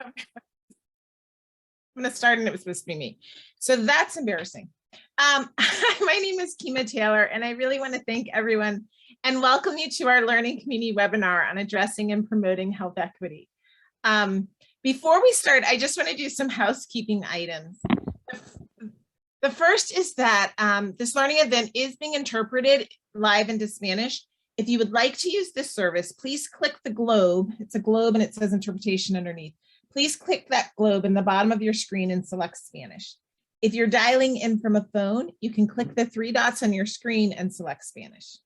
I'm going to start and it was supposed to be me. So that's embarrassing. My name is Kimá Taylor, and I really want to thank everyone and welcome you to our Learning Community webinar on addressing and promoting health equity. Before we start, I just want to do some housekeeping items. The first is that this learning event is being interpreted live into Spanish. If you would like to use this service, please click the globe. It's a globe and it says interpretation underneath. Please click that globe in the bottom of your screen and select Spanish. If you're dialing in from a phone, you can click the 3 dots on your screen and select Spanish.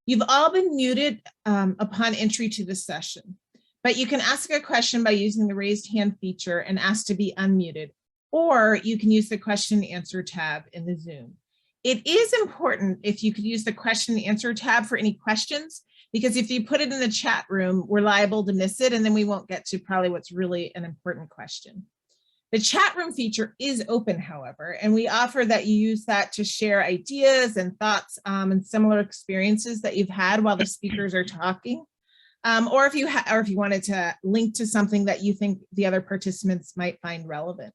You've all been muted upon entry to the session, but you can ask a question by using the raised hand feature and ask to be unmuted, or you can use the question and answer tab in the Zoom. It is important if you could use the question and answer tab for any questions, because if you put it in the chat room, we're liable to miss it, and then we won't get to probably what's really an important question. The chat room feature is open, however, and we offer that you use that to share ideas and thoughts and similar experiences that you've had while the speakers are talking, or if you wanted to link to something that you think the other participants might find relevant.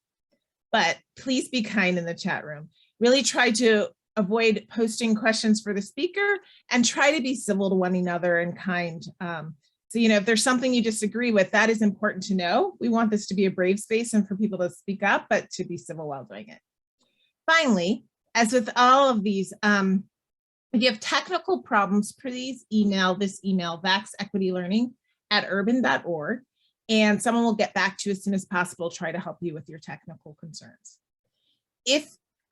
But please be kind in the chat room. Really try to avoid posting questions for the speaker and try to be civil to one another and kind. So, if there's something you disagree with, that is important to know. We want this to be a brave space and for people to speak up, but to be civil while doing it. Finally, as with all of these, if you have technical problems, please email this email, vaxequitylearning@urban.org, and someone will get back to you as soon as possible, try to help you with your technical concerns.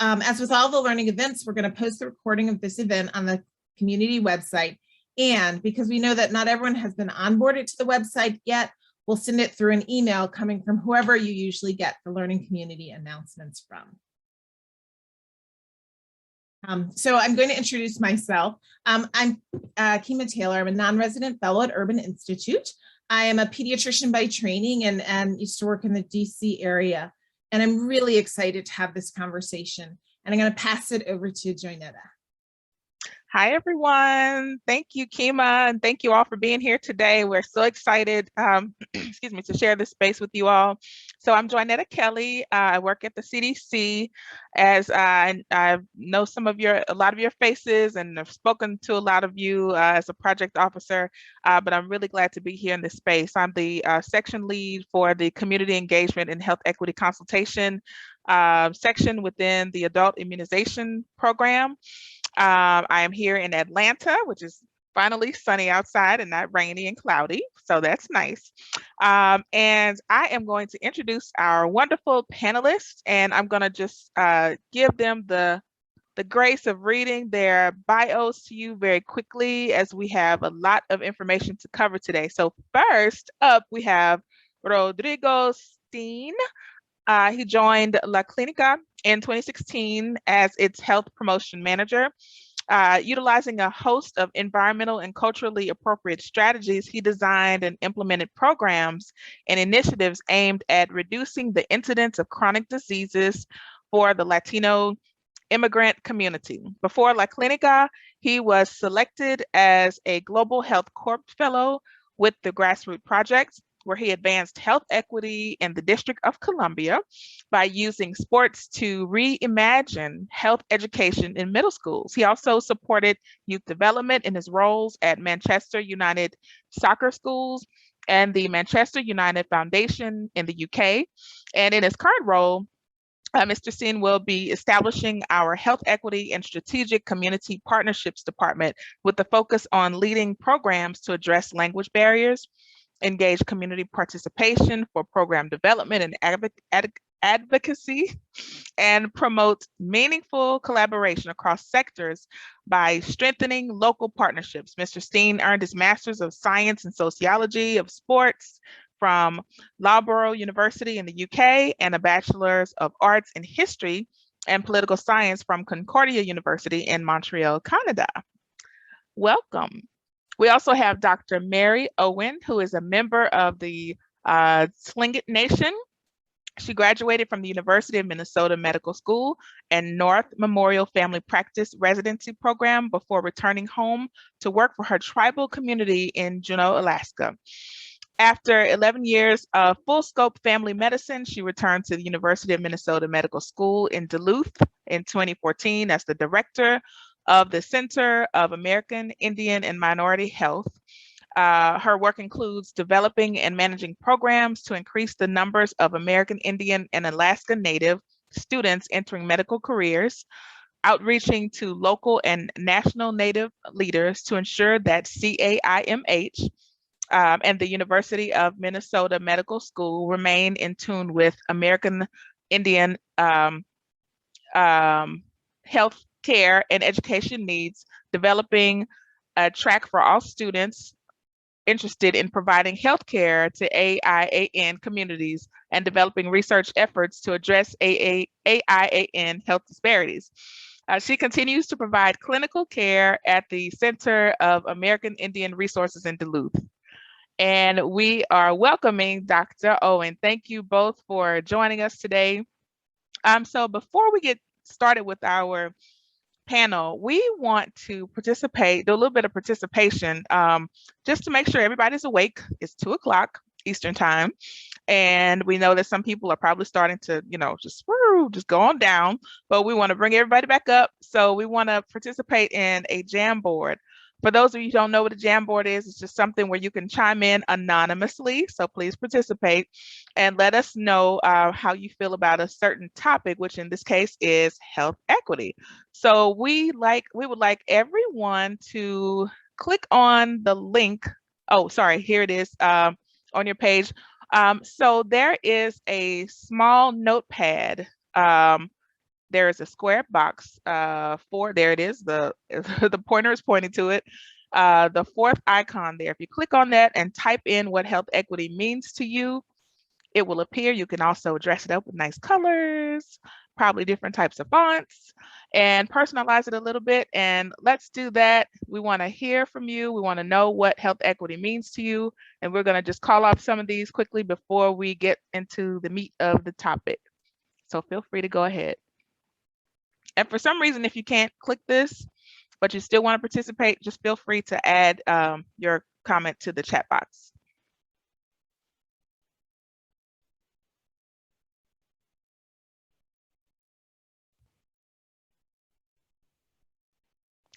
As with all the learning events, we're going to post the recording of this event on the community website. And because we know that not everyone has been onboarded to the website yet, we'll send it through an email coming from whoever you usually get the learning community announcements from. So I'm going to introduce myself. I'm Kimá Taylor. I'm a non-resident fellow at Urban Institute. I am a pediatrician by training and used to work in the DC area. And I'm really excited to have this conversation. And I'm going to pass it over to Joynetta. Hi, everyone. Thank you, Kimá, and thank you all for being here today. We're so excited, excuse me, to share this space with you all. So I'm Joynetta Kelly. I work at the CDC, as I know a lot of your faces, and I've spoken to a lot of you as a project officer, but I'm really glad to be here in this space. I'm the section lead for the Community Engagement and Health Equity Consultation section within the Adult Immunization Program. I am here in Atlanta, which is finally sunny outside and not rainy and cloudy, so that's nice. And I am going to introduce our wonderful panelists, and I'm going to just give them the grace of reading their bios to you very quickly, as we have a lot of information to cover today. So first up, we have Rodrigo Stein. He joined La Clínica in 2016 as its health promotion manager. Utilizing a host of environmental and culturally appropriate strategies, he designed and implemented programs and initiatives aimed at reducing the incidence of chronic diseases for the Latino immigrant community. Before La Clínica, he was selected as a Global Health Corps Fellow with the Grassroots Project, where he advanced health equity in the District of Columbia by using sports to reimagine health education in middle schools. He also supported youth development in his roles at Manchester United Soccer Schools and the Manchester United Foundation in the UK. And in his current role, Mr. Stein will be establishing our Health Equity and Strategic Community Partnerships Department with the focus on leading programs to address language barriers, engage community participation for program development and advocacy, and promote meaningful collaboration across sectors by strengthening local partnerships. Mr. Stein earned his Master's of Science in Sociology of Sports from Loughborough University in the UK and a Bachelor's of Arts in History and Political Science from Concordia University in Montreal, Canada. Welcome. We also have Dr. Mary Owen, who is a member of the Tlingit Nation. She graduated from the University of Minnesota Medical School and North Memorial Family Practice Residency Program before returning home to work for her tribal community in Juneau, Alaska. After 11 years of full-scope family medicine, she returned to the University of Minnesota Medical School in Duluth in 2014 as the director of the Center of American Indian and Minority Health. Her work includes developing and managing programs to increase the numbers of American Indian and Alaska Native students entering medical careers, outreaching to local and national Native leaders to ensure that CAIMH and the University of Minnesota Medical School remain in tune with American Indian health care and education needs, developing a track for all students interested in providing healthcare to AIAN communities, and developing research efforts to address AIAN health disparities. She continues to provide clinical care at the Center of American Indian Resources in Duluth. And we are welcoming Dr. Owen. Thank you both for joining us today. So before we get started with our panel, we want to participate, do a little bit of participation, just to make sure everybody's awake. It's 2 o'clock Eastern time. And we know that some people are probably starting to, just go on down, but we want to bring everybody back up. So we want to participate in a Jamboard. For those of you who don't know what a Jamboard is, it's just something where you can chime in anonymously. So please participate and let us know how you feel about a certain topic, which in this case is health equity. So we would like everyone to click on the link. Oh, sorry, here it is on your page. So there is a small notepad. There is a square box there it is, the pointer is pointing to it. The 4th icon there, if you click on that and type in what health equity means to you, it will appear. You can also dress it up with nice colors, probably different types of fonts, and personalize it a little bit. And let's do that. We want to hear from you. We want to know what health equity means to you. And we're going to just call off some of these quickly before we get into the meat of the topic. So feel free to go ahead. And for some reason, if you can't click this, but you still want to participate, just feel free to add your comment to the chat box.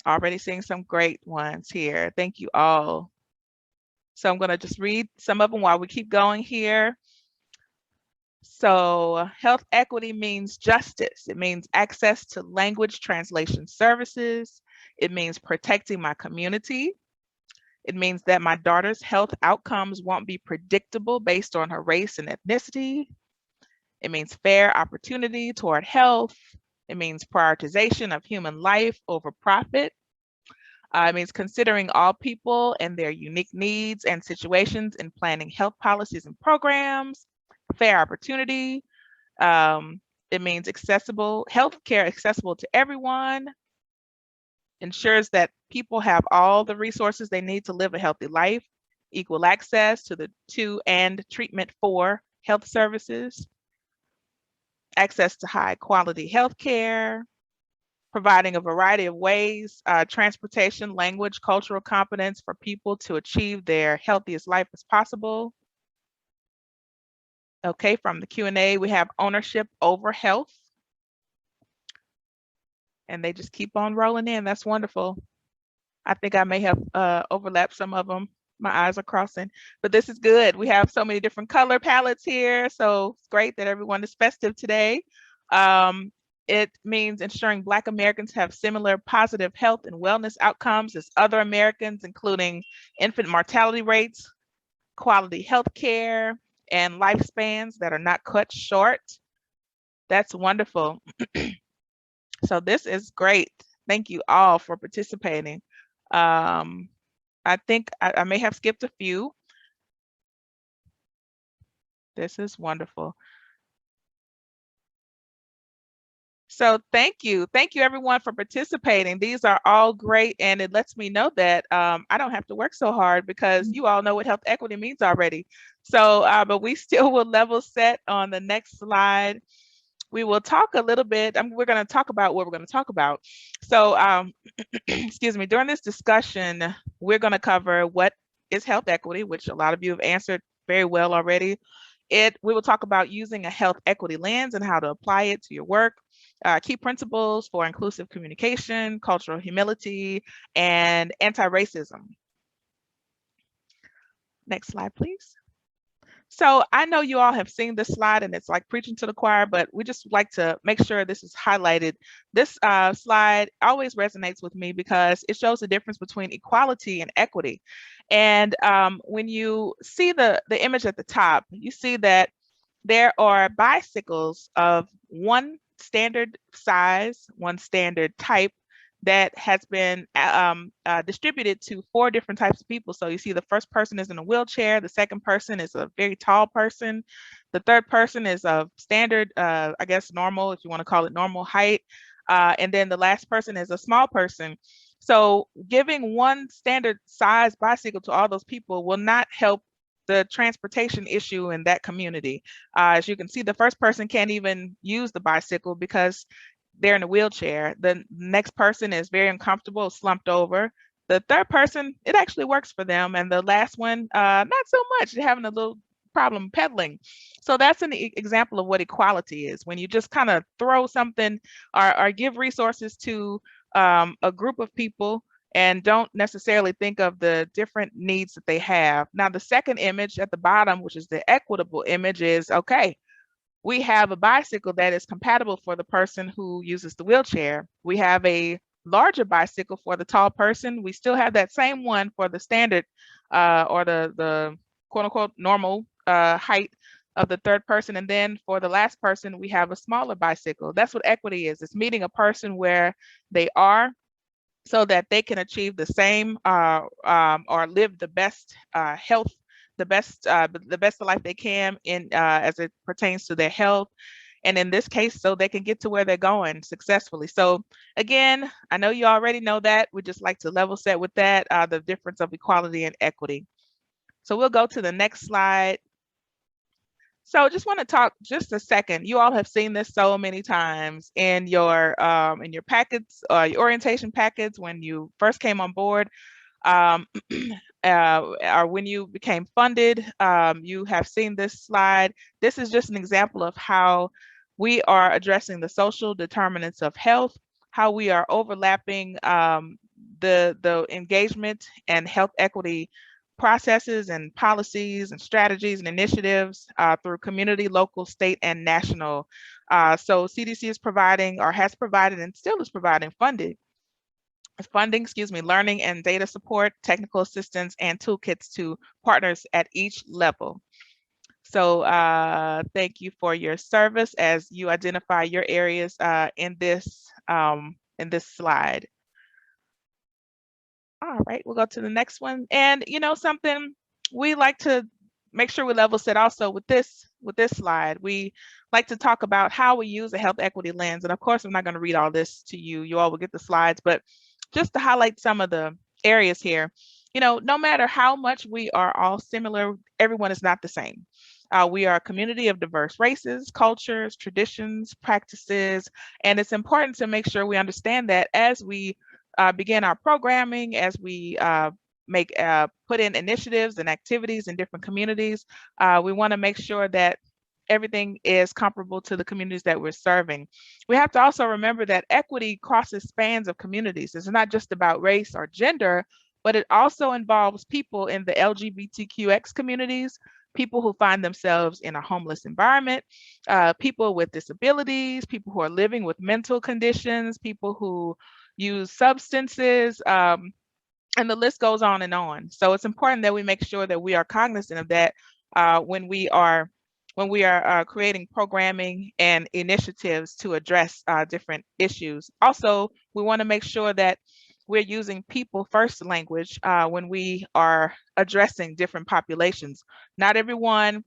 Already seeing some great ones here. Thank you all. So I'm going to just read some of them while we keep going here. So health equity means justice. It means access to language translation services. It means protecting my community. It means that my daughter's health outcomes won't be predictable based on her race and ethnicity. It means fair opportunity toward health. It means prioritization of human life over profit. It means considering all people and their unique needs and situations in planning health policies and programs. Fair opportunity. It means accessible healthcare, accessible to everyone. Ensures that people have all the resources they need to live a healthy life. Equal access to and treatment for health services. Access to high quality healthcare. Providing a variety of ways, transportation, language, cultural competence for people to achieve their healthiest life as possible. Okay, from the Q&A, we have ownership over health. And they just keep on rolling in. That's wonderful. I think I may have overlapped some of them. My eyes are crossing, but this is good. We have so many different color palettes here. So it's great that everyone is festive today. It means ensuring Black Americans have similar positive health and wellness outcomes as other Americans, including infant mortality rates, quality health care, and lifespans that are not cut short. That's wonderful. So this is great. Thank you all for participating. I think I may have skipped a few. This is wonderful. So thank you everyone for participating. These are all great, and it lets me know that I don't have to work so hard because you all know what health equity means already. So, but we still will level set on the next slide. We will talk a little bit, we're gonna talk about what we're gonna talk about. So, excuse me, during this discussion, we're gonna cover what is health equity, which a lot of you have answered very well already. We will talk about using a health equity lens and how to apply it to your work, key principles for inclusive communication, cultural humility, and anti-racism. Next slide, please. So I know you all have seen this slide and it's like preaching to the choir, but we just like to make sure this is highlighted. This slide always resonates with me because it shows the difference between equality and equity. And when you see the image at the top, you see that there are bicycles of one standard size, one standard type, that has been distributed to 4 different types of people. So you see the first person is in a wheelchair, the second person is a very tall person, the third person is of standard, I guess normal, if you want to call it normal height, and then the last person is a small person. So giving one standard size bicycle to all those people will not help the transportation issue in that community. As you can see, the first person can't even use the bicycle because they're in a wheelchair. The next person is very uncomfortable, slumped over. The third person, it actually works for them. And the last one, not so much, they're having a little problem pedaling. So that's an example of what equality is. When you just kind of throw something or give resources to a group of people and don't necessarily think of the different needs that they have. Now, the second image at the bottom, which is the equitable image, is okay, we have a bicycle that is compatible for the person who uses the wheelchair. We have a larger bicycle for the tall person. We still have that same one for the standard or the quote unquote normal height of the third person. And then for the last person, we have a smaller bicycle. That's what equity is. It's meeting a person where they are so that they can achieve the same or live the best health, the best of life they can in as it pertains to their health. And in this case, so they can get to where they're going successfully. So again, I know you already know that. We just like to level set with that, the difference of equality and equity. So we'll go to the next slide. So just want to talk just a second. You all have seen this so many times in your packets, your orientation packets when you first came on board, or when you became funded. You have seen this slide. This is just an example of how we are addressing the social determinants of health, how we are overlapping the engagement and health equity processes and policies and strategies and initiatives through community, local, state, and national. So CDC is providing or has provided and still is providing funding, learning and data support, technical assistance, and toolkits to partners at each level. So thank you for your service as you identify your areas in this slide. All right, we'll go to the next one. And you know something, we like to make sure we level set also with this slide. We like to talk about how we use a health equity lens. And of course, I'm not going to read all this to you. You all will get the slides, but just to highlight some of the areas here, you know, no matter how much we are all similar, everyone is not the same. We are a community of diverse races, cultures, traditions, practices, and it's important to make sure we understand that as we begin our programming, as we put in initiatives and activities in different communities, we want to make sure that everything is comparable to the communities that we're serving. We have to also remember that equity crosses spans of communities. It's not just about race or gender, but it also involves people in the LGBTQX communities, people who find themselves in a homeless environment, people with disabilities, people who are living with mental conditions, people who use substances, and the list goes on and on. So it's important that we make sure that we are cognizant of that when we are creating programming and initiatives to address different issues. Also, we want to make sure that we're using people first language when we are addressing different populations. Not everyone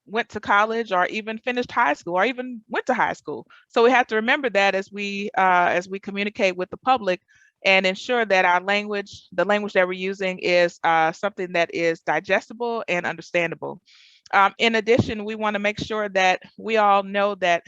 went to college or even finished high school or even went to high school. So we have to remember that as we communicate with the public and ensure that our language, the language that we're using is something that is digestible and understandable. In addition, we want to make sure that we all know that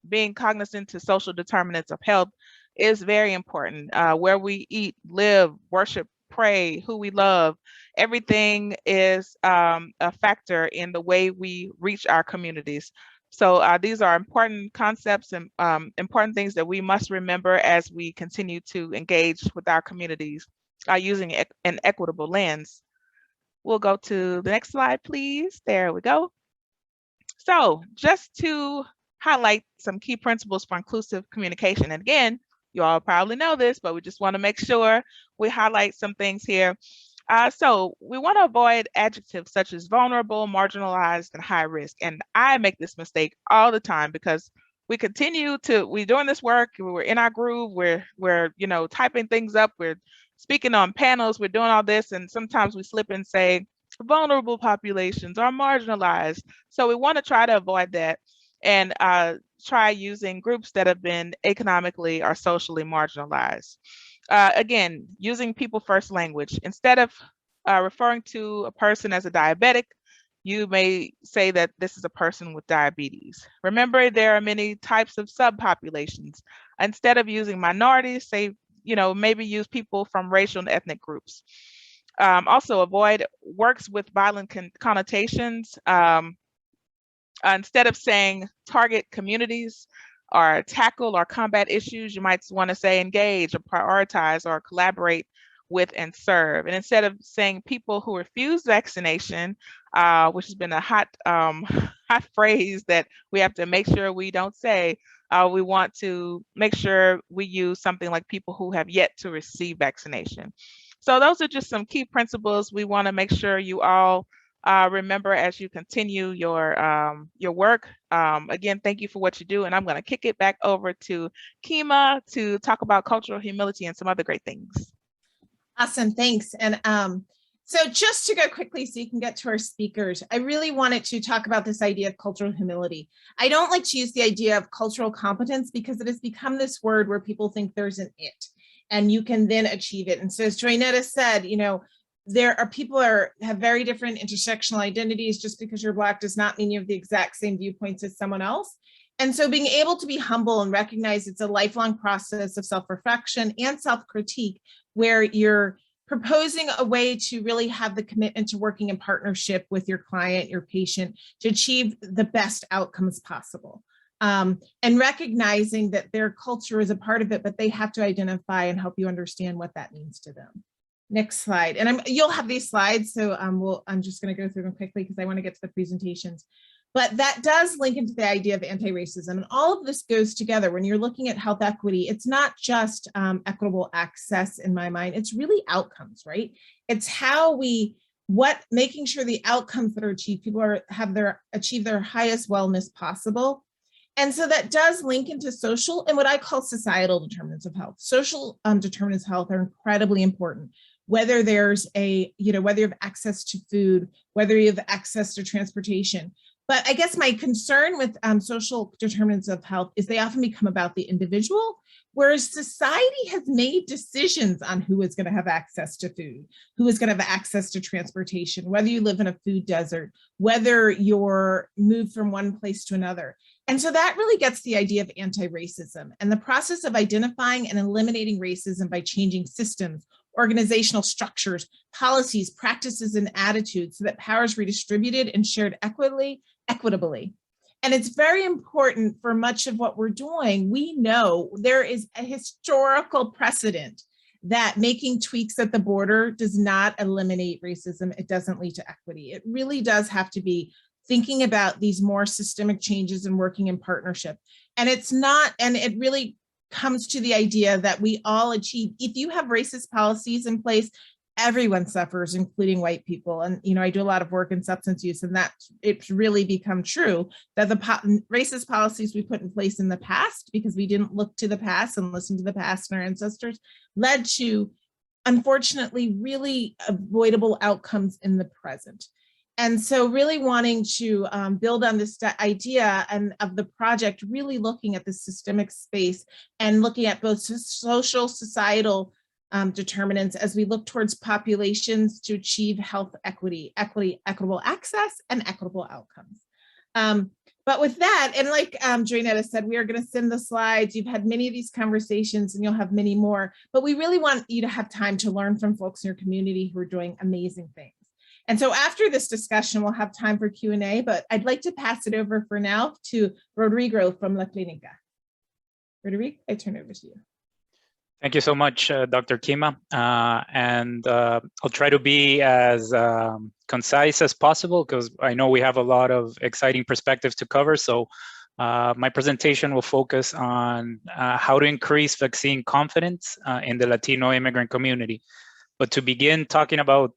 being cognizant to social determinants of health is very important. Where we eat, live, worship, pray, who we love. Everything is a factor in the way we reach our communities. So these are important concepts and important things that we must remember as we continue to engage with our communities using an equitable lens. We'll go to the next slide, please. There we go. So just to highlight some key principles for inclusive communication. And again, you all probably know this, but we just want to make sure we highlight some things here. So we want to avoid adjectives such as vulnerable, marginalized, and high risk. And I make this mistake all the time because we're doing this work, we're in our groove, we're typing things up, we're speaking on panels, we're doing all this, and sometimes we slip and say vulnerable populations are marginalized. So we want to try to avoid that and try using groups that have been economically or socially marginalized. Again, using people first language. Instead of referring to a person as a diabetic, you may say that this is a person with diabetes. Remember, there are many types of subpopulations. Instead of using minorities, say, maybe use people from racial and ethnic groups. Also avoid works with violent connotations. Instead of saying target communities or tackle or combat issues, you might want to say engage or prioritize or collaborate with and serve. And instead of saying people who refuse vaccination, which has been a hot phrase that we have to make sure we don't say, we want to make sure we use something like people who have yet to receive vaccination. So those are just some key principles we want to make sure you all remember as you continue your work. Again, thank you for what you do, and I'm going to kick it back over to Kimá to talk about cultural humility and some other great things. Awesome, thanks. And so just to go quickly so you can get to our speakers, I really wanted to talk about this idea of cultural humility. I don't like to use the idea of cultural competence because it has become this word where people think there's an it and you can then achieve it. And so as Joynetta said, there are people have very different intersectional identities. Just because you're Black does not mean you have the exact same viewpoints as someone else. And so being able to be humble and recognize it's a lifelong process of self-reflection and self-critique where you're proposing a way to really have the commitment to working in partnership with your client, your patient, to achieve the best outcomes possible. And recognizing that their culture is a part of it, but they have to identify and help you understand what that means to them. Next slide. And you'll have these slides, so I'm just going to go through them quickly because I want to get to the presentations. But that does link into the idea of anti-racism. And all of this goes together. When you're looking at health equity, it's not just equitable access in my mind, it's really outcomes, right? It's how making sure the outcomes that are achieved, people achieve their highest wellness possible. And so that does link into social and what I call societal determinants of health. Social determinants of health are incredibly important. Whether there's whether you have access to food, whether you have access to transportation. But I guess my concern with social determinants of health is they often become about the individual, whereas society has made decisions on who is going to have access to food, who is going to have access to transportation, whether you live in a food desert, whether you're moved from one place to another. And so that really gets the idea of anti-racism and the process of identifying and eliminating racism by changing systems, organizational structures, policies, practices, and attitudes so that power is redistributed and shared equitably. And it's very important for much of what we're doing. We know there is a historical precedent that making tweaks at the border does not eliminate racism. It doesn't lead to equity. It really does have to be thinking about these more systemic changes and working in partnership. And it really comes to the idea that we all achieve. If you have racist policies in place, everyone suffers, including white people. And, I do a lot of work in substance use, and that it's really become true that the racist policies we put in place in the past, because we didn't look to the past and listen to the past and our ancestors, led to, unfortunately, really avoidable outcomes in the present. And so really wanting to build on this idea and of the project, really looking at the systemic space and looking at both social, societal determinants as we look towards populations to achieve health equity, equitable access, and equitable outcomes. But with that, and like Joynetta said, we are going to send the slides. You've had many of these conversations and you'll have many more, but we really want you to have time to learn from folks in your community who are doing amazing things. And so after this discussion, we'll have time for Q&A, but I'd like to pass it over for now to Rodrigo from La Clínica. Rodrigo, I turn it over to you. Thank you so much, Dr. Kimá. I'll try to be as concise as possible because I know we have a lot of exciting perspectives to cover. So my presentation will focus on how to increase vaccine confidence in the Latino immigrant community. But to begin talking about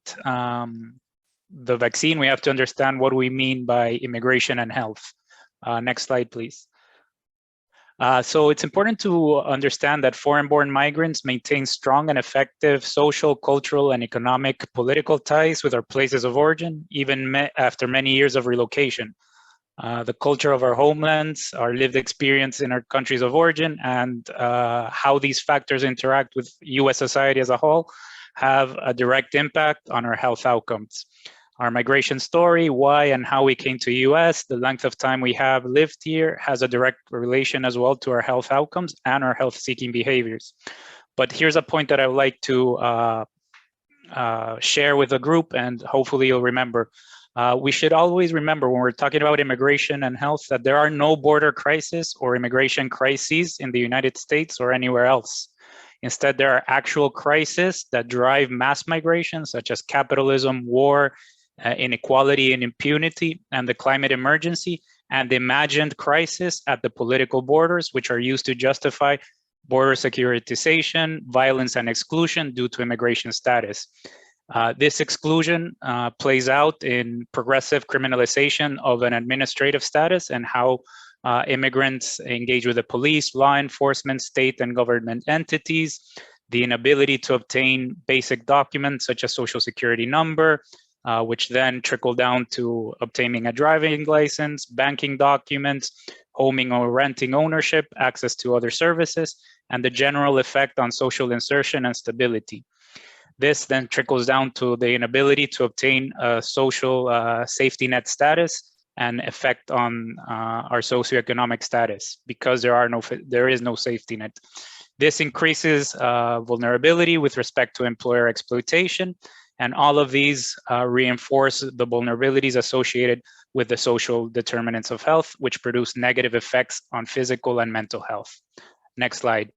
the vaccine, we have to understand what we mean by immigration and health. Next slide, please. So it's important to understand that foreign-born migrants maintain strong and effective social, cultural, and economic political ties with our places of origin, even after many years of relocation. The culture of our homelands, our lived experience in our countries of origin, and how these factors interact with US society as a whole have a direct impact on our health outcomes. Our migration story, why and how we came to the US, the length of time we have lived here has a direct relation as well to our health outcomes and our health-seeking behaviors. But here's a point that I would like to share with the group, and hopefully you'll remember. We should always remember when we're talking about immigration and health that there are no border crises or immigration crises in the United States or anywhere else. Instead, there are actual crises that drive mass migration, such as capitalism, war, inequality and impunity, and the climate emergency, and the imagined crisis at the political borders, which are used to justify border securitization, violence, and exclusion due to immigration status. This exclusion plays out in progressive criminalization of an administrative status and how immigrants engage with the police, law enforcement, state and government entities, the inability to obtain basic documents such as social security number, which then trickle down to obtaining a driving license, banking documents, homing or renting ownership, access to other services, and the general effect on social insertion and stability. This then trickles down to the inability to obtain a social safety net status and effect on our socioeconomic status because there is no safety net. This increases vulnerability with respect to employer exploitation, and all of these reinforce the vulnerabilities associated with the social determinants of health, which produce negative effects on physical and mental health. Next slide.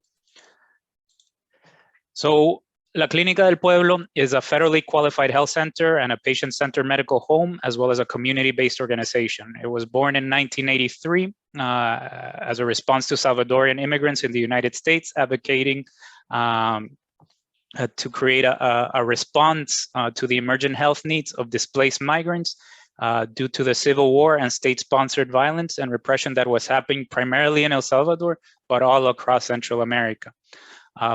So La Clínica del Pueblo is a federally qualified health center and a patient-centered medical home, as well as a community-based organization. It was born in 1983 as a response to Salvadorian immigrants in the United States, advocating to create a response to the emergent health needs of displaced migrants due to the civil war and state-sponsored violence and repression that was happening primarily in El Salvador, but all across Central America.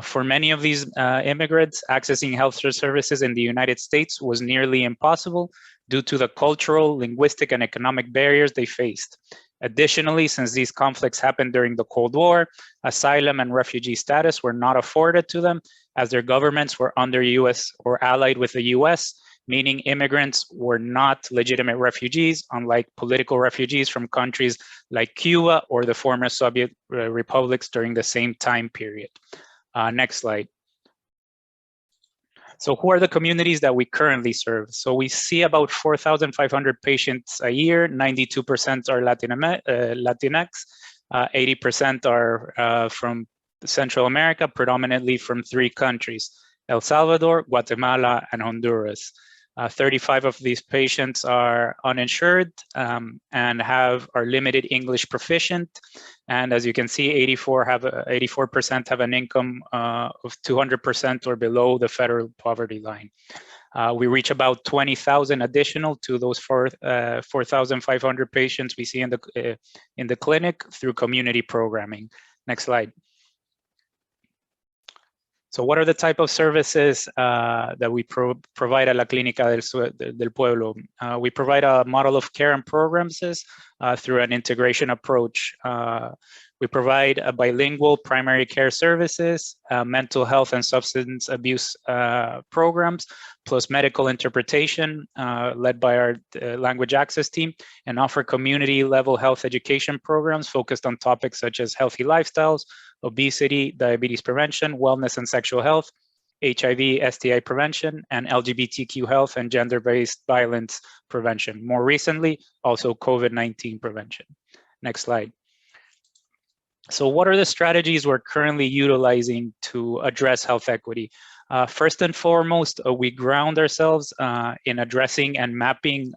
For many of these immigrants, accessing health services in the United States was nearly impossible due to the cultural, linguistic, and economic barriers they faced. Additionally, since these conflicts happened during the Cold War, asylum and refugee status were not afforded to them as their governments were under US or allied with the US, meaning immigrants were not legitimate refugees, unlike political refugees from countries like Cuba or the former Soviet republics during the same time period. Next slide. So who are the communities that we currently serve? So we see about 4,500 patients a year, 92% are Latinx, 80% are from Central America, predominantly from 3 countries, El Salvador, Guatemala, and Honduras. 35 of these patients are uninsured and are limited English proficient. And as you can see, 84% have an income of 200% or below the federal poverty line. We reach about 20,000 additional to those 4,500 patients we see in the clinic through community programming. Next slide. So what are the type of services that we provide at La Clínica del Pueblo? We provide a model of care and programs through an integration approach. We provide a bilingual primary care services, mental health and substance abuse programs, plus medical interpretation led by our language access team, and offer community level health education programs focused on topics such as healthy lifestyles, obesity, diabetes prevention, wellness and sexual health, HIV, STI prevention, and LGBTQ health and gender-based violence prevention. More recently, also COVID-19 prevention. Next slide. So what are the strategies we're currently utilizing to address health equity? First and foremost, we ground ourselves in addressing and mapping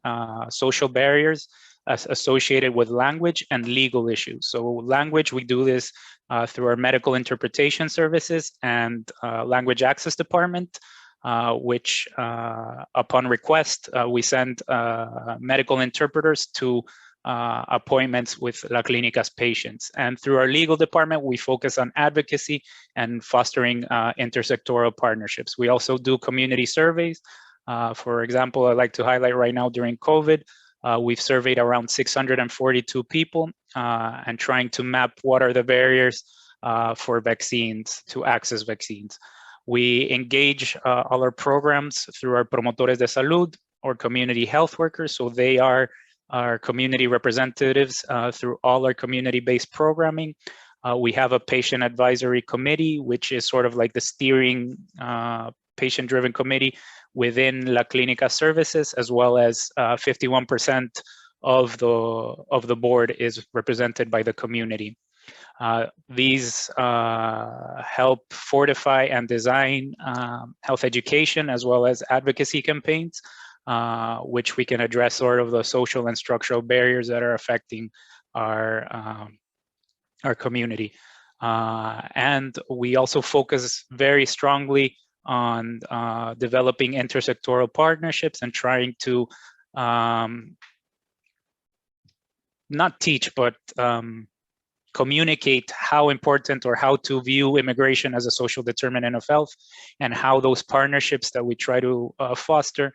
social barriers associated with language and legal issues. So language, we do this through our medical interpretation services and language access department, which upon request, we send medical interpreters to appointments with La Clínica's patients. And through our legal department, we focus on advocacy and fostering intersectoral partnerships. We also do community surveys. For example, I'd like to highlight right now during COVID, we've surveyed around 642 people and trying to map what are the barriers for vaccines, to access vaccines. We engage all our programs through our promotores de salud or community health workers. So they are our community representatives through all our community-based programming. We have a patient advisory committee, which is sort of like the steering patient-driven committee within La Clínica services, as well as 51% of the board is represented by the community. These help fortify and design health education as well as advocacy campaigns, which we can address sort of the social and structural barriers that are affecting our community. And we also focus very strongly on developing intersectoral partnerships and trying to not teach, but communicate how important or how to view immigration as a social determinant of health, and how those partnerships that we try to foster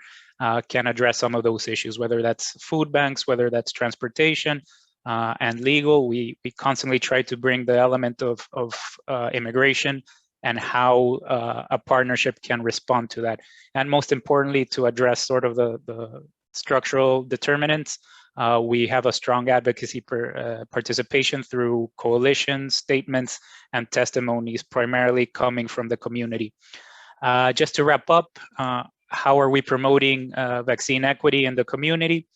can address some of those issues, whether that's food banks, whether that's transportation and legal. We constantly try to bring the element of immigration and how a partnership can respond to that. And most importantly, to address sort of the structural determinants, we have a strong advocacy participation through coalitions, statements, and testimonies, primarily coming from the community. Just to wrap up, how are we promoting vaccine equity in the community?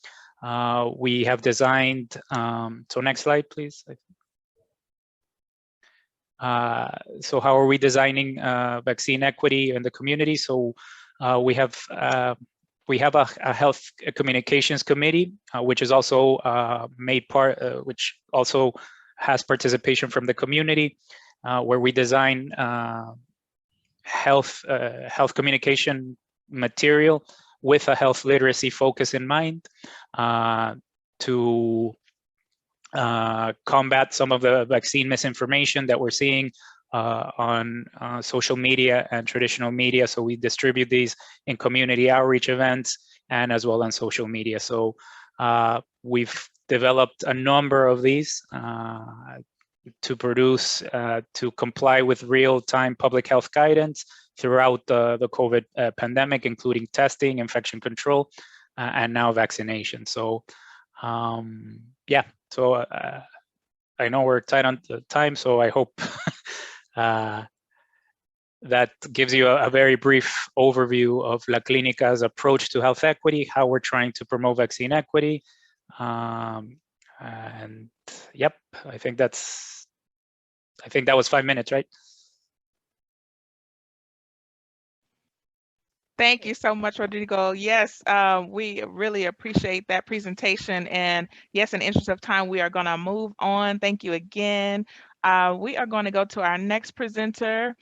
We have designed, so next slide, please. So how are we designing vaccine equity in the community? So we have a health communications committee, which is also made part, which also has participation from the community, where we design health communication material with a health literacy focus in mind to combat some of the vaccine misinformation that we're seeing on social media and traditional media. So we distribute these in community outreach events and as well on social media. So we've developed a number of these to produce, to comply with real-time public health guidance throughout the COVID pandemic, including testing, infection control, and now vaccination. So yeah, so I know we're tight on the time, so I hope that gives you a very brief overview of La Clínica's approach to health equity, how we're trying to promote vaccine equity. And yep, I think that was 5 minutes, right? Thank you so much, Rodrigo. Yes, we really appreciate that presentation. And yes, in the interest of time, we are going to move on. Thank you again. We are going to go to our next presenter,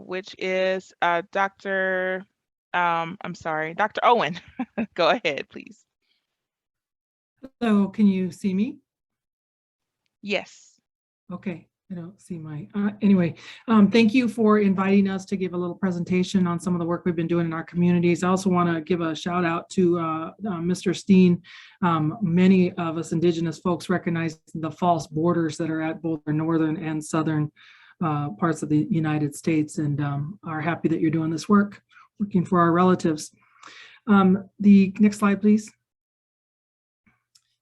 which is Dr. Owen. Go ahead, please. Hello, can you see me? Yes. Okay, I don't see my, anyway, thank you for inviting us to give a little presentation on some of the work we've been doing in our communities. I also want to give a shout out to Mr. Stein. Many of us Indigenous folks recognize the false borders that are at both the northern and southern parts of the United States, and are happy that you're doing this work, working for our relatives. The next slide, please.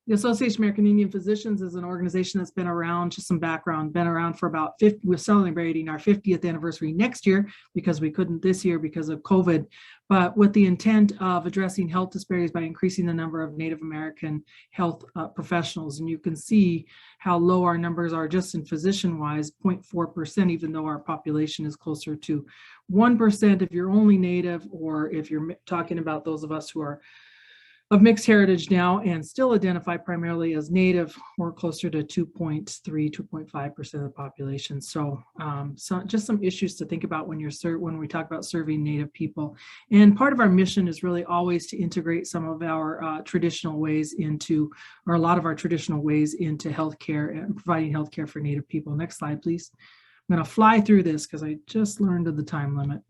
The Association of American Indian Physicians is an organization that's been around, just some background, been around for about 50, we're celebrating our 50th anniversary next year because we couldn't this year because of COVID, but with the intent of addressing health disparities by increasing the number of Native American health professionals. And you can see how low our numbers are just in physician-wise, 0.4%, even though our population is closer to 1% if you're only Native, or if you're talking about those of us who are of mixed heritage now and still identify primarily as Native, or closer to 2.3, 2.5% of the population. So, just some issues to think about when we talk about serving Native people. And part of our mission is really always to integrate some of our traditional ways into, or a lot of our traditional ways into healthcare and providing healthcare for Native people. Next slide, please. I'm going to fly through this because I just learned of the time limit.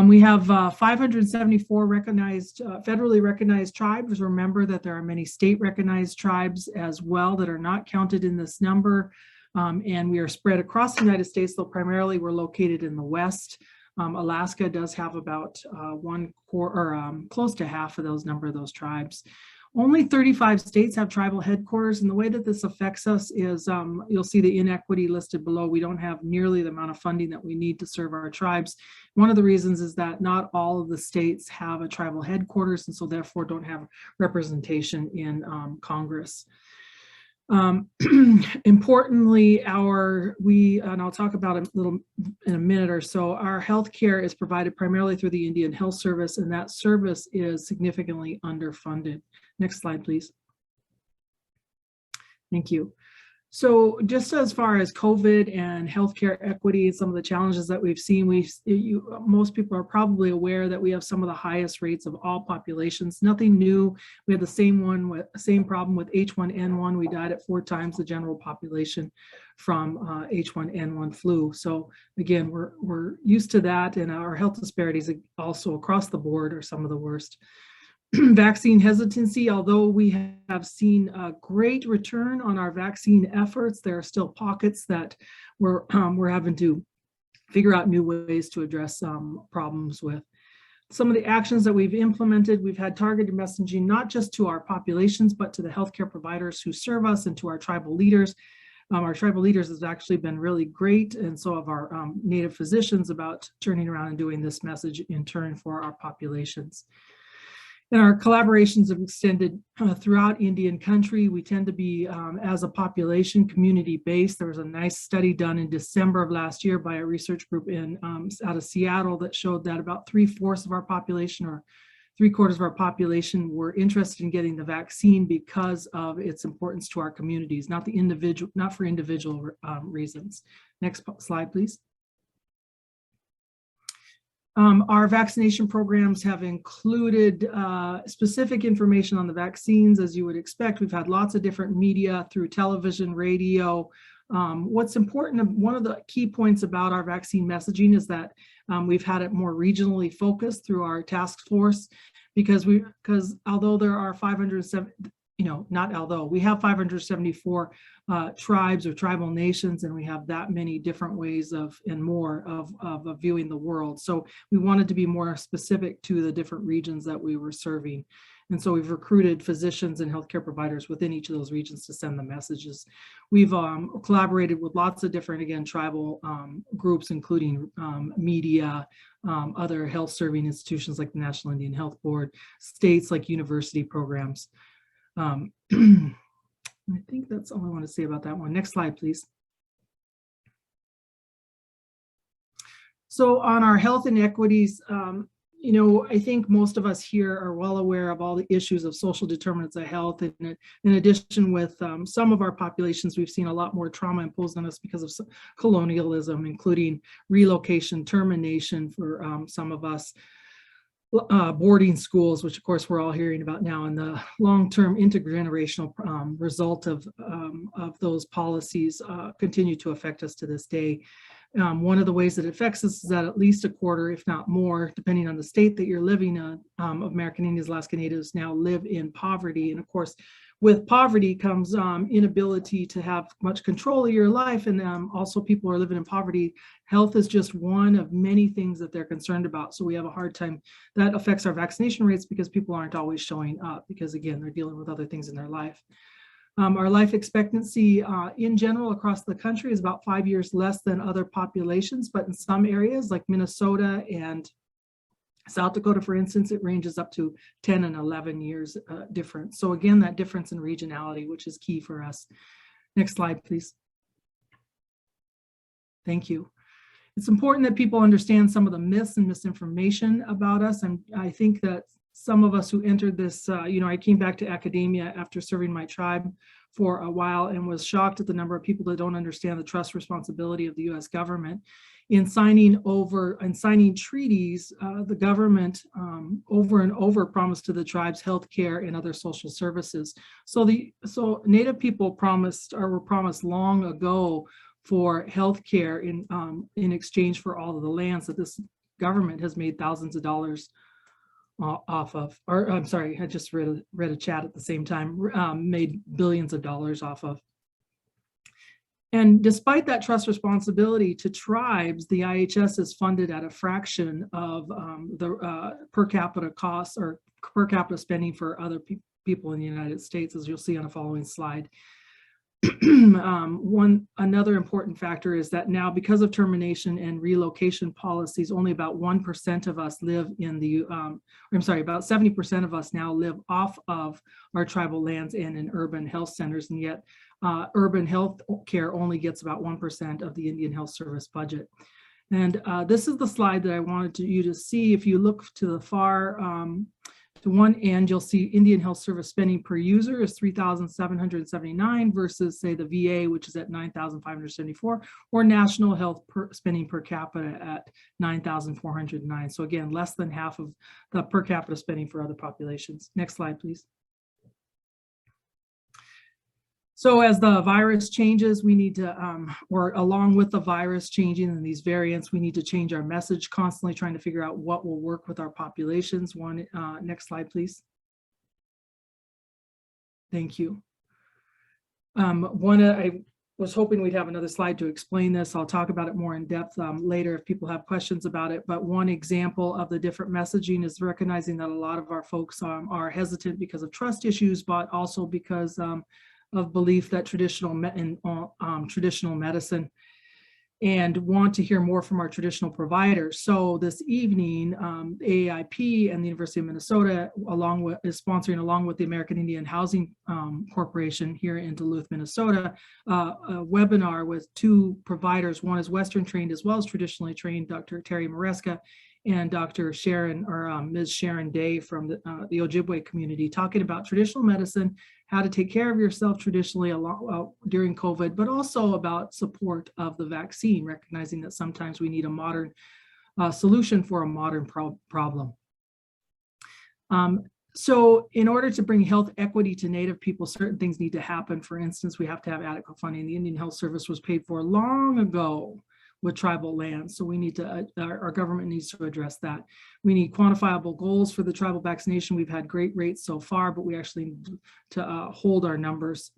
We have 574 recognized, federally recognized tribes. Remember that there are many state recognized tribes as well that are not counted in this number. And we are spread across the United States, though primarily we're located in the West. Alaska does have about close to half of those tribes. Only 35 states have tribal headquarters, and the way that this affects us is, you'll see the inequity listed below. We don't have nearly the amount of funding that we need to serve our tribes. One of the reasons is that not all of the states have a tribal headquarters, and so therefore don't have representation in Congress. Importantly, and I'll talk about it a little in a minute or so, our healthcare is provided primarily through the Indian Health Service, and that service is significantly underfunded. Next slide, please. Thank you. So just as far as COVID and healthcare equity, some of the challenges that we've seen, most people are probably aware that we have some of the highest rates of all populations. Nothing new. We had the same problem with H1N1. We died at 4 times the general population from H1N1 flu. So again, we're used to that, and our health disparities also across the board are some of the worst. Vaccine hesitancy, although we have seen a great return on our vaccine efforts, there are still pockets that we're having to figure out new ways to address problems with. Some of the actions that we've implemented, we've had targeted messaging, not just to our populations, but to the healthcare providers who serve us and to our tribal leaders. Our tribal leaders has actually been really great, and so have our Native physicians, about turning around and doing this message in turn for our populations. And our collaborations have extended throughout Indian country. We tend to be, as a population, community-based. There was a nice study done in December of last year by a research group out of Seattle that showed that about 3/4 of our population, or 3/4 of our population, were interested in getting the vaccine because of its importance to our communities, not for individual reasons. Next slide, please. Our vaccination programs have included specific information on the vaccines, as you would expect. We've had lots of different media through television, radio. What's important, one of the key points about our vaccine messaging is that we've had it more regionally focused through our task force, because although there are 507, we have 574 tribes or tribal nations, and we have that many different ways of viewing the world. So we wanted to be more specific to the different regions that we were serving. And so we've recruited physicians and healthcare providers within each of those regions to send the messages. We've collaborated with lots of different, again, tribal groups, including media, other health serving institutions like the National Indian Health Board, states like university programs. I think that's all I want to say about that one. Next slide, please. So on our health inequities, I think most of us here are well aware of all the issues of social determinants of health. And in addition, with some of our populations, we've seen a lot more trauma imposed on us because of colonialism, including relocation, termination for some of us. boarding schools, which of course we're all hearing about now, and the long-term intergenerational result of those policies continue to affect us to this day. One of the ways that it affects us is that at least a quarter, if not more, depending on the state that you're living in, of American Indians, Alaska Natives now live in poverty. And of course, with poverty comes inability to have much control of your life, and also people are living in poverty. Health is just one of many things that they're concerned about. So we have a hard time. That affects our vaccination rates because people aren't always showing up because, again, they're dealing with other things in their life. Our life expectancy in general across the country is about 5 years less than other populations, but in some areas like Minnesota and South Dakota, for instance, it ranges up to 10 and 11 years difference. So again, that difference in regionality, which is key for us. Next slide, please. Thank you. It's important that people understand some of the myths and misinformation about us. And I think that some of us who entered this, I came back to academia after serving my tribe for a while and was shocked at the number of people that don't understand the trust responsibility of the US government. In signing treaties, the government over and over promised to the tribes health care and other social services. So Native people were promised long ago for health care in exchange for all of the lands that this government has made thousands of dollars off of, or I'm sorry, I just read a chat at the same time, made billions of dollars off of. And despite that trust responsibility to tribes, the IHS is funded at a fraction of the per capita costs or per capita spending for other people in the United States, as you'll see on the following slide. Another important factor is that now, because of termination and relocation policies, only about 1% of us live in the, about 70% of us now live off of our tribal lands and in urban health centers, and yet urban health care only gets about 1% of the Indian Health Service budget. And this is the slide that I wanted you to see. If you look to the far, to one end, you'll see Indian Health Service spending per user is $3,779 versus, say, the VA, which is at $9,574, or national health spending per capita at $9,409. So again, less than half of the per capita spending for other populations. Next slide, please. So as the virus changes, we need to, or along with the virus changing and these variants, we need to change our message, constantly trying to figure out what will work with our populations. Next slide, please. Thank you. I was hoping we'd have another slide to explain this. I'll talk about it more in depth later if people have questions about it. But one example of the different messaging is recognizing that a lot of our folks are hesitant because of trust issues, but also because of belief that traditional medicine and want to hear more from our traditional providers. So this evening, AAIP and the University of Minnesota is sponsoring, along with the American Indian Housing Corporation here in Duluth, Minnesota, a webinar with two providers. One is Western trained as well as traditionally trained, Dr. Terry Maresca and Dr. Ms. Sharon Day from the Ojibwe community, talking about traditional medicine, how to take care of yourself traditionally during COVID, but also about support of the vaccine, recognizing that sometimes we need a modern solution for a modern problem. So in order to bring health equity to Native people, certain things need to happen. For instance, we have to have adequate funding. The Indian Health Service was paid for long ago with tribal lands. So we need to, our government needs to address that. We need quantifiable goals for the tribal vaccination. We've had great rates so far, but we actually need to hold our numbers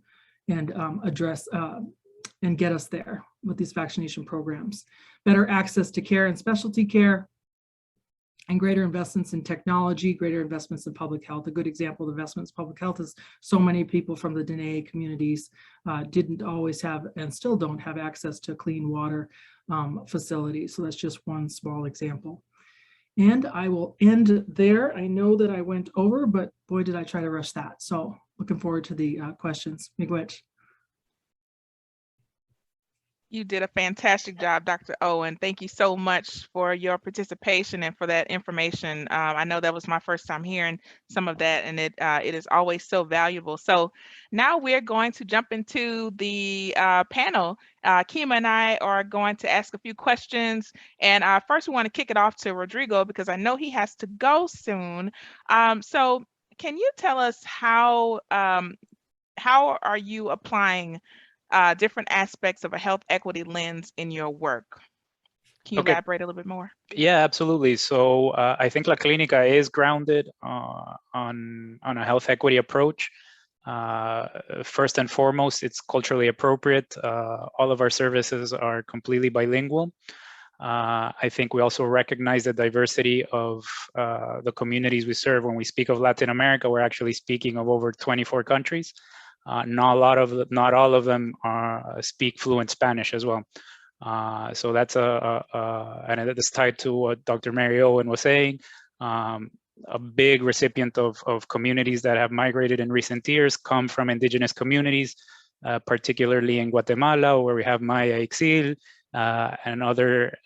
and address and get us there with these vaccination programs. Better access to care and specialty care, and greater investments in technology, greater investments in public health. A good example of investments in public health is so many people from the Dene communities didn't always have and still don't have access to clean water facilities. So that's just one small example. And I will end there. I know that I went over, but boy, did I try to rush that. So looking forward to the questions. Miigwech. You did a fantastic job, Dr. Owen. Thank you so much for your participation and for that information. I know that was my first time hearing some of that, and it is always so valuable. So now we're going to jump into the panel. Kimá and I are going to ask a few questions, and first we want to kick it off to Rodrigo because I know he has to go soon. So can you tell us how are you applying different aspects of a health equity lens in your work? Can you elaborate a little bit more? Yeah, absolutely. So I think La Clínica is grounded on a health equity approach. First and foremost, it's culturally appropriate. All of our services are completely bilingual. I think we also recognize the diversity of the communities we serve. When we speak of Latin America, we're actually speaking of over 24 countries. Not all of them speak fluent Spanish as well. So that's and it's tied to what Dr. Mary Owen was saying. A big recipient of communities that have migrated in recent years come from indigenous communities, particularly in Guatemala, where we have Maya Ixil and other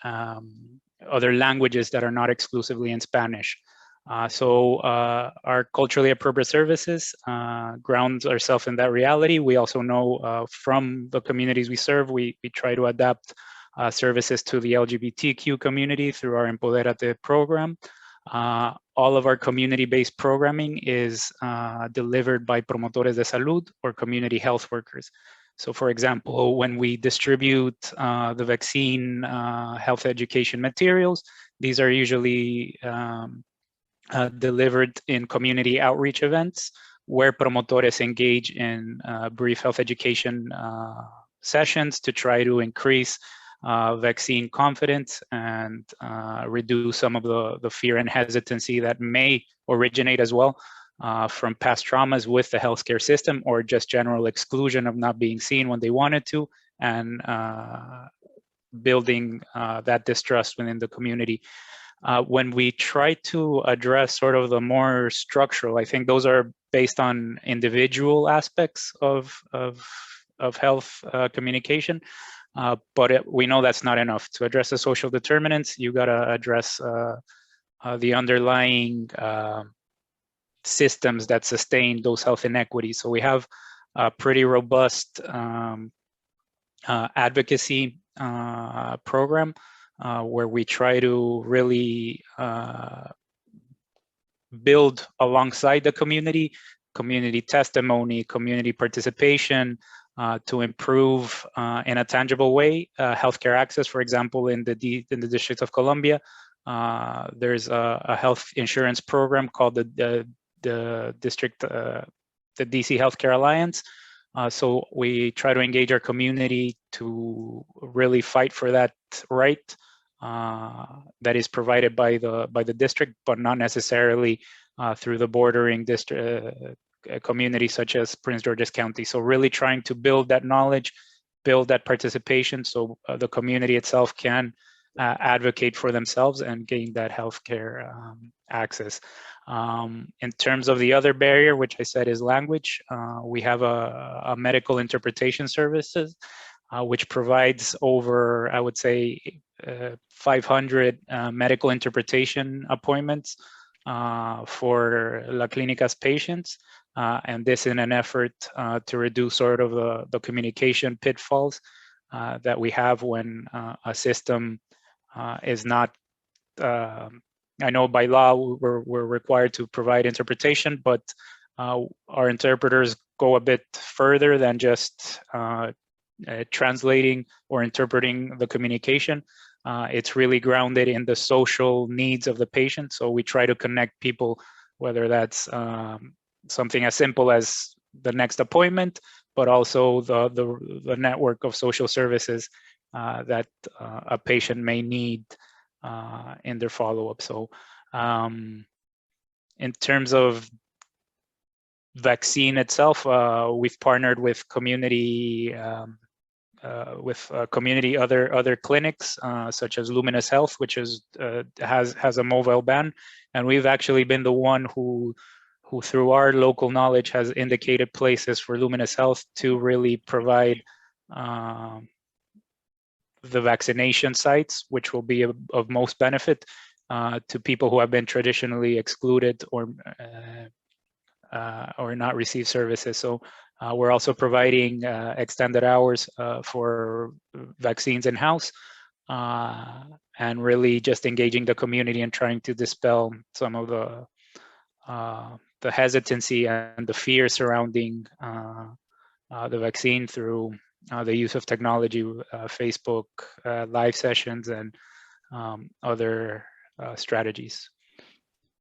languages that are not exclusively in Spanish. So our culturally appropriate services grounds ourselves in that reality. We also know from the communities we serve, we try to adapt services to the LGBTQ community through our Empoderate program. All of our community-based programming is delivered by promotores de salud or community health workers. So for example, when we distribute the vaccine health education materials, these are usually delivered in community outreach events where promotores engage in brief health education sessions to try to increase vaccine confidence and reduce some of the fear and hesitancy that may originate as well from past traumas with the healthcare system or just general exclusion of not being seen when they wanted to, and building that distrust within the community. When we try to address sort of the more structural, I think those are based on individual aspects of health communication, but we know that's not enough. To address the social determinants, you got to address the underlying systems that sustain those health inequities. So we have a pretty robust advocacy program where we try to really build alongside the community testimony, community participation to improve in a tangible way healthcare access. For example, in the District of Columbia, there's a health insurance program called the DC Healthcare Alliance. So we try to engage our community to really fight for that right that is provided by the district, but not necessarily through the bordering district communities such as Prince George's County. So really trying to build that knowledge, build that participation, so the community itself can advocate for themselves and gain that healthcare access. In terms of the other barrier, which I said is language, we have a medical interpretation services, which provides over, I would say, 500 medical interpretation appointments for La Clínica's patients. And this in an effort to reduce sort of the communication pitfalls that we have when a system is not, I know by law we're required to provide interpretation, but our interpreters go a bit further than just translating or interpreting the communication. It's really grounded in the social needs of the patient. So we try to connect people, whether that's something as simple as the next appointment, but also the network of social services that a patient may need in their follow-up. So in terms of vaccine itself, we've partnered with community other clinics such as Luminous Health, which is has a mobile ban, and we've actually been the one who through our local knowledge has indicated places for Luminous Health to really provide the vaccination sites, which will be of most benefit to people who have been traditionally excluded or not receive services. So we're also providing extended hours for vaccines in-house, and really just engaging the community and trying to dispel some of the hesitancy and the fear surrounding the vaccine through the use of technology, Facebook live sessions, and other strategies.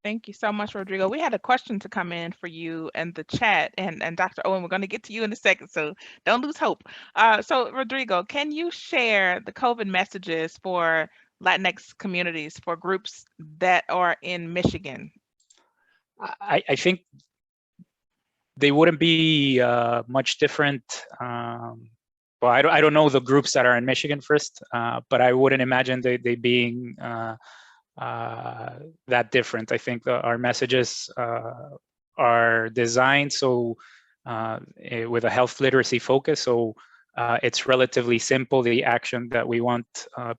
Thank you so much, Rodrigo. We had a question to come in for you in the chat, and Dr. Owen, we're going to get to you in a second, so don't lose hope. So Rodrigo, can you share the COVID messages for Latinx communities, for groups that are in Michigan? I think they wouldn't be much different. Well, I don't know the groups that are in Michigan first, but I wouldn't imagine they being that different. I think our messages are designed so with a health literacy focus. So it's relatively simple, the action that we want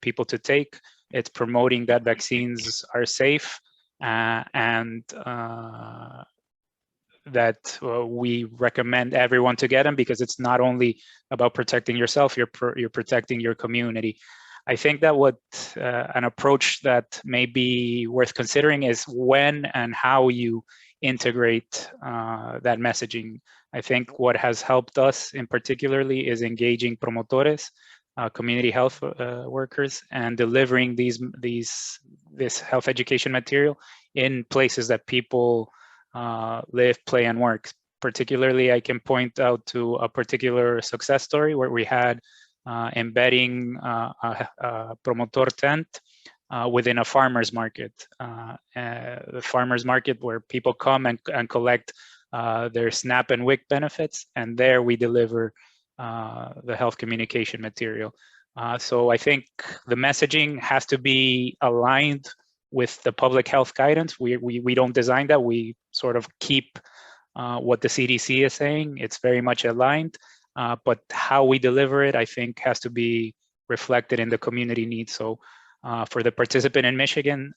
people to take. It's promoting that vaccines are safe and that we recommend everyone to get them, because it's not only about protecting yourself, you're protecting your community. I think that what an approach that may be worth considering is when and how you integrate that messaging. I think what has helped us in particularly is engaging promotores, community health workers, and delivering this health education material in places that people live, play, and work. Particularly, I can point out to a particular success story where we had embedding a promotor tent within a farmer's market. The farmer's market where people come and collect their SNAP and WIC benefits, and there we deliver the health communication material. So I think the messaging has to be aligned with the public health guidance. We don't design that. We sort of keep what the CDC is saying. It's very much aligned. But how we deliver it, I think, has to be reflected in the community needs. So for the participant in Michigan,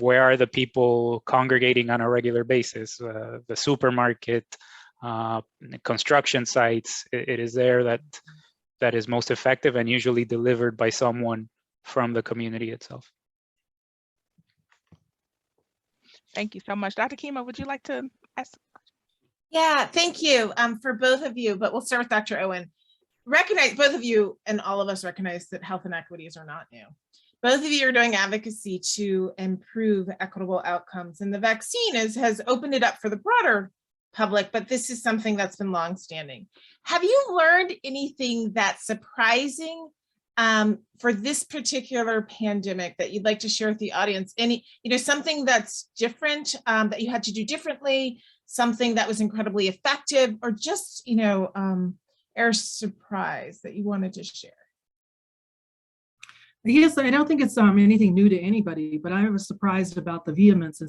where are the people congregating on a regular basis? The supermarket, construction sites, it is there that is most effective and usually delivered by someone from the community itself. Thank you so much. Dr. Kimá, would you like to ask? Yeah, thank you for both of you, but we'll start with Dr. Owen. Recognize, both of you and all of us recognize that health inequities are not new. Both of you are doing advocacy to improve equitable outcomes, and the vaccine has opened it up for the broader public, but this is something that's been longstanding. Have you learned anything that's surprising for this particular pandemic that you'd like to share with the audience? Any, something that's different that you had to do differently, something that was incredibly effective, or just, air surprise that you wanted to share? Yes, I don't think it's anything new to anybody, but I was surprised about the vehemence in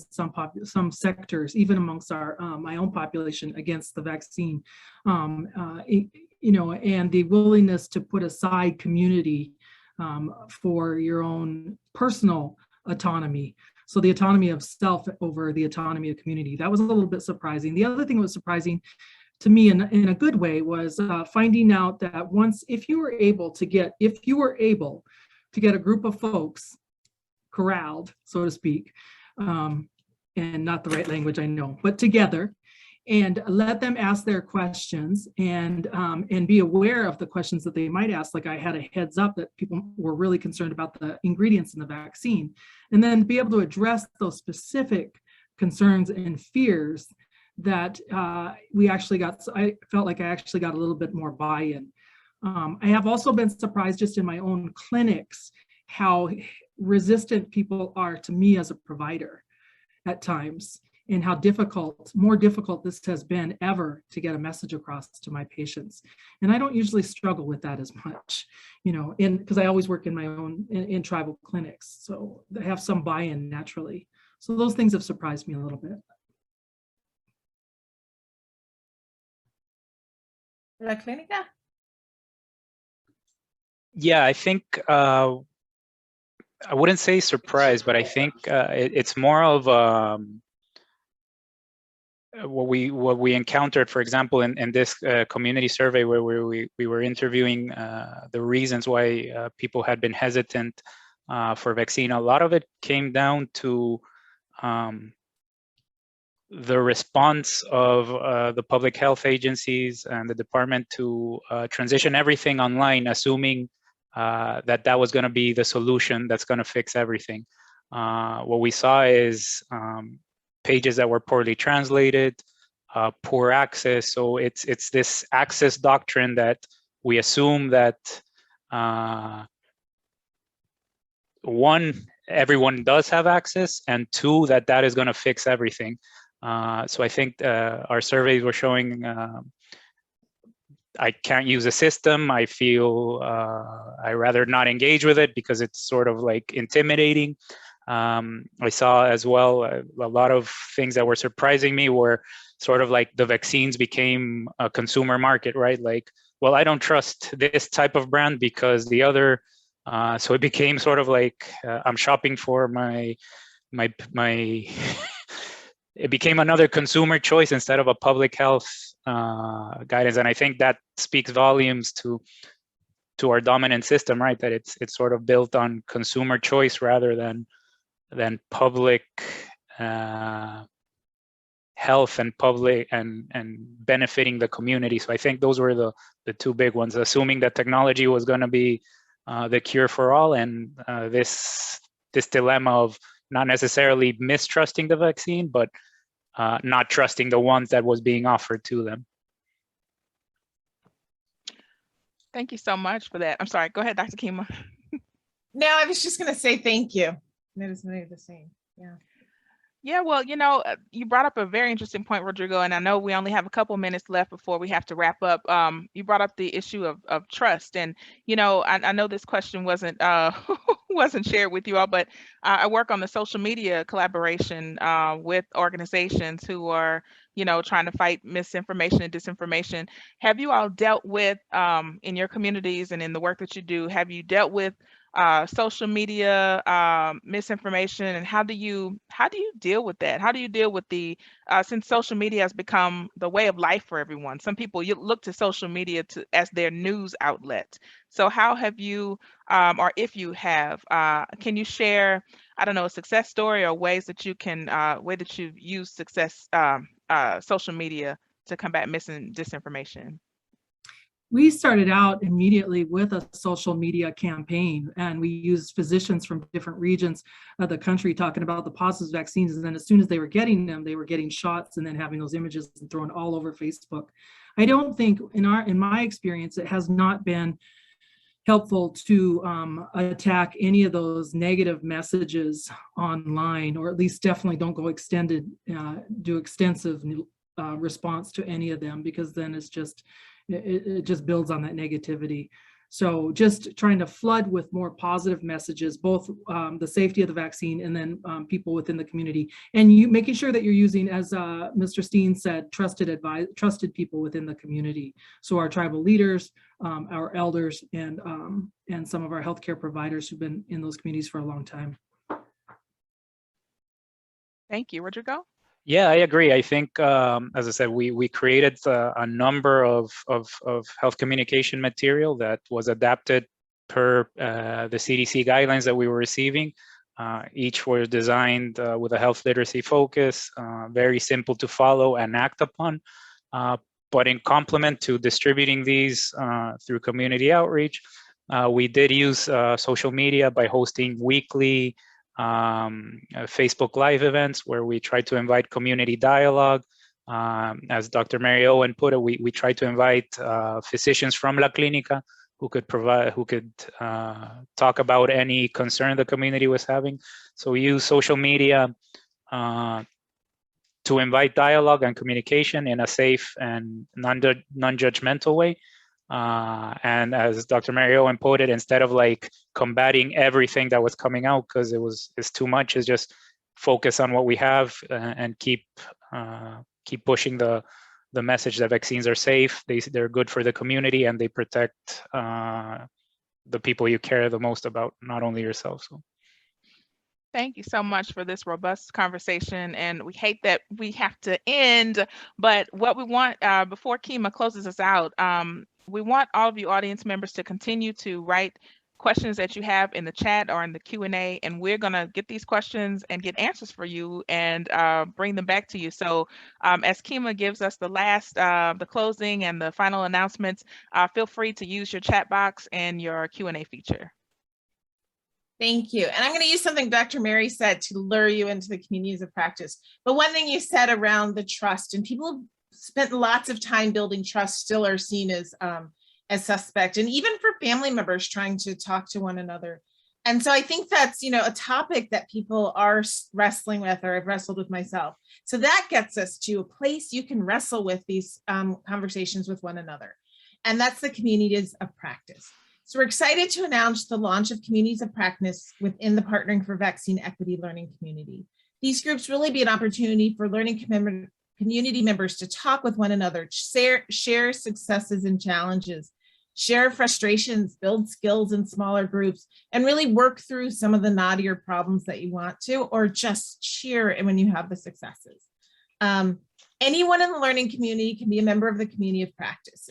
some sectors, even amongst my own population, against the vaccine. And the willingness to put aside community for your own personal autonomy. So the autonomy of self over the autonomy of community. That was a little bit surprising. The other thing that was surprising to me in a good way was finding out that if you were able to get a group of folks corralled, so to speak, and not the right language, I know, but together, and let them ask their questions and be aware of the questions that they might ask. Like I had a heads up that people were really concerned about the ingredients in the vaccine, and then be able to address those specific concerns and fears that I felt like I actually got a little bit more buy-in. I have also been surprised just in my own clinics how resistant people are to me as a provider at times, and how more difficult this has been ever to get a message across to my patients. And I don't usually struggle with that as much, because I always work in my own in tribal clinics, so I have some buy-in naturally. So those things have surprised me a little bit. La clínica? Yeah, I think I wouldn't say surprise, but I think it's more of what we encountered, for example, in this community survey where we were interviewing the reasons why people had been hesitant for vaccine. A lot of it came down to the response of the public health agencies and the department to transition everything online, assuming that was going to be the solution that's going to fix everything. What we saw is pages that were poorly translated, poor access. So it's this access doctrine that we assume that one, everyone does have access, and two, that is going to fix everything. So I think our surveys were showing I can't use a system. I feel I rather not engage with it because it's sort of like intimidating. I saw as well a lot of things that were surprising me were sort of like the vaccines became a consumer market, right? Like, well, I don't trust this type of brand because the other. So it became sort of like I'm shopping for my. It became another consumer choice instead of a public health guidance, and I think that speaks volumes to our dominant system, right? That it's sort of built on consumer choice rather than public health and public and benefiting the community. So I think those were the two big ones. Assuming that technology was going to be the cure for all, and this dilemma of not necessarily mistrusting the vaccine, but not trusting the ones that was being offered to them. Thank you so much for that. I'm sorry, go ahead, Dr. Kimá. No, I was just going to say thank you. That is the same. Yeah. Yeah, well, you know, you brought up a very interesting point, Rodrigo, and I know we only have a couple minutes left before we have to wrap up. You brought up the issue of trust, and you know, I know this question wasn't wasn't shared with you all, but I work on the social media collaboration with organizations who are, you know, trying to fight misinformation and disinformation. Have you all dealt with in your communities and in the work that you do? Have you dealt with social media misinformation, and how do you deal with that? How do you deal with the since social media has become the way of life for everyone? Some people you look to social media as their news outlet. So how have you, or if you have, can you share, I don't know, a success story or ways that you can way that you've used success social media to combat mis and disinformation? We started out immediately with a social media campaign, and we used physicians from different regions of the country talking about the positive vaccines. And then as soon as they were getting them, they were getting shots and then having those images thrown all over Facebook. I don't think in my experience, it has not been helpful to attack any of those negative messages online, or at least definitely don't go do extensive response to any of them, because then it's just, it just builds on that negativity. So just trying to flood with more positive messages, both the safety of the vaccine and then people within the community, and you making sure that you're using, as Mr. Stein said, trusted people within the community. So our tribal leaders, our elders, and some of our healthcare providers who've been in those communities for a long time. Thank you, Rodrigo. Yeah, I agree. I think, as I said, we created a number of health communication material that was adapted per the CDC guidelines that we were receiving. Each were designed with a health literacy focus, very simple to follow and act upon. But in complement to distributing these through community outreach, we did use social media by hosting weekly Facebook Live events where we try to invite community dialogue. As Dr. Mary Owen put it, we try to invite physicians from La Clínica who could talk about any concern the community was having. So we use social media to invite dialogue and communication in a safe and non-judgmental way. And as Dr. Mary Owen put it, instead of like combating everything that was coming out because it's too much, is just focus on what we have and keep pushing the message that vaccines are safe, they're good for the community, and they protect the people you care the most about, not only yourself. So. Thank you so much for this robust conversation, and we hate that we have to end, but what we want, before Kimá closes us out, we want all of you audience members to continue to write questions that you have in the chat or in the Q&A, and we're gonna get these questions and get answers for you and bring them back to you. So as Kimá gives us the last, the closing and the final announcements, feel free to use your chat box and your Q&A feature. Thank you. And I'm going to use something Dr. Mary said to lure you into the communities of practice. But one thing you said around the trust, and people have spent lots of time building trust, still are seen as suspect, and even for family members trying to talk to one another. And so I think that's, you know, a topic that people are wrestling with, or I've wrestled with myself. So that gets us to a place you can wrestle with these conversations with one another. And that's the communities of practice. So we're excited to announce the launch of communities of practice within the Partnering for Vaccine Equity Learning Community. These groups really be an opportunity for learning community members to talk with one another, share successes and challenges, share frustrations, build skills in smaller groups, and really work through some of the knottier problems that you want to, or just cheer when you have the successes. Anyone in the learning community can be a member of the community of practice.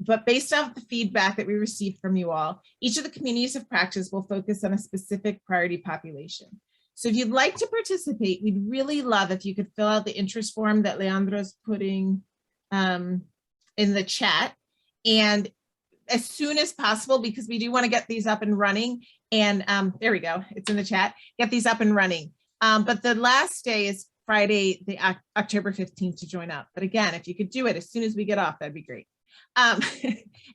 But based off the feedback that we received from you all, each of the communities of practice will focus on a specific priority population. So if you'd like to participate, we'd really love if you could fill out the interest form that Leandro's putting in the chat, and as soon as possible, because we do want to get these up and running. And there we go, it's in the chat, get these up and running. But the last day is Friday, the October 15th to join up. But again, if you could do it as soon as we get off, that'd be great. And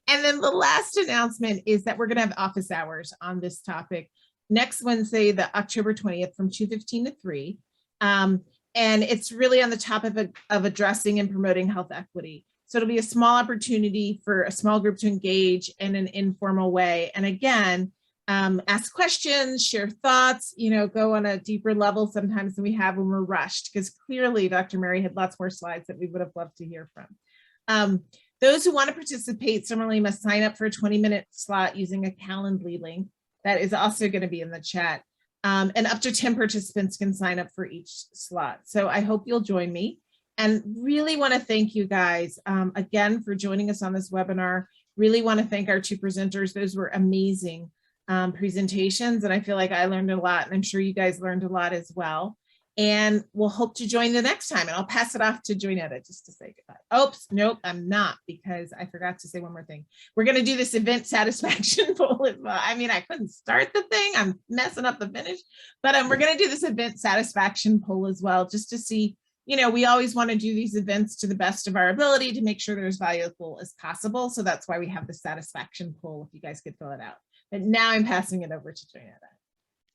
then the last announcement is that we're going to have office hours on this topic next Wednesday, the October 20th from 2:15 to 3. And it's really on the topic of addressing and promoting health equity. So it'll be a small opportunity for a small group to engage in an informal way. And again, ask questions, share thoughts, you know, go on a deeper level sometimes than we have when we're rushed, because clearly Dr. Mary had lots more slides that we would have loved to hear from. Those who want to participate similarly must sign up for a 20-minute slot using a Calendly link that is also going to be in the chat. And up to 10 participants can sign up for each slot. So I hope you'll join me, and really want to thank you guys again for joining us on this webinar. Really want to thank our two presenters. Those were amazing presentations, and I feel like I learned a lot, and I'm sure you guys learned a lot as well. And we'll hope to join the next time. And I'll pass it off to Joynetta just to say goodbye. Oops, nope, I'm not, because I forgot to say one more thing. We're going to do this event satisfaction poll as well. I mean, I couldn't start the thing. I'm messing up the finish. But we're going to do this event satisfaction poll as well, just to see, you know, we always want to do these events to the best of our ability to make sure they're as valuable as possible. So that's why we have the satisfaction poll, if you guys could fill it out. But now I'm passing it over to Joynetta.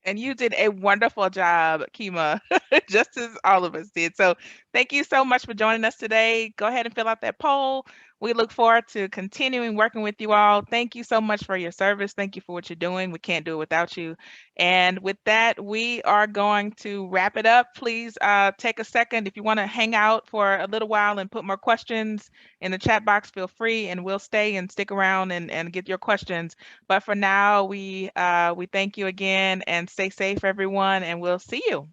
And you did a wonderful job, Kimá, just as all of us did. So thank you so much for joining us today. Go ahead and fill out that poll. We look forward to continuing working with you all. Thank you so much for your service. Thank you for what you're doing. We can't do it without you. And with that, we are going to wrap it up. Please take a second. If you want to hang out for a little while and put more questions in the chat box, feel free, and we'll stay and stick around and get your questions. But for now, we thank you again, and stay safe, everyone, and we'll see you.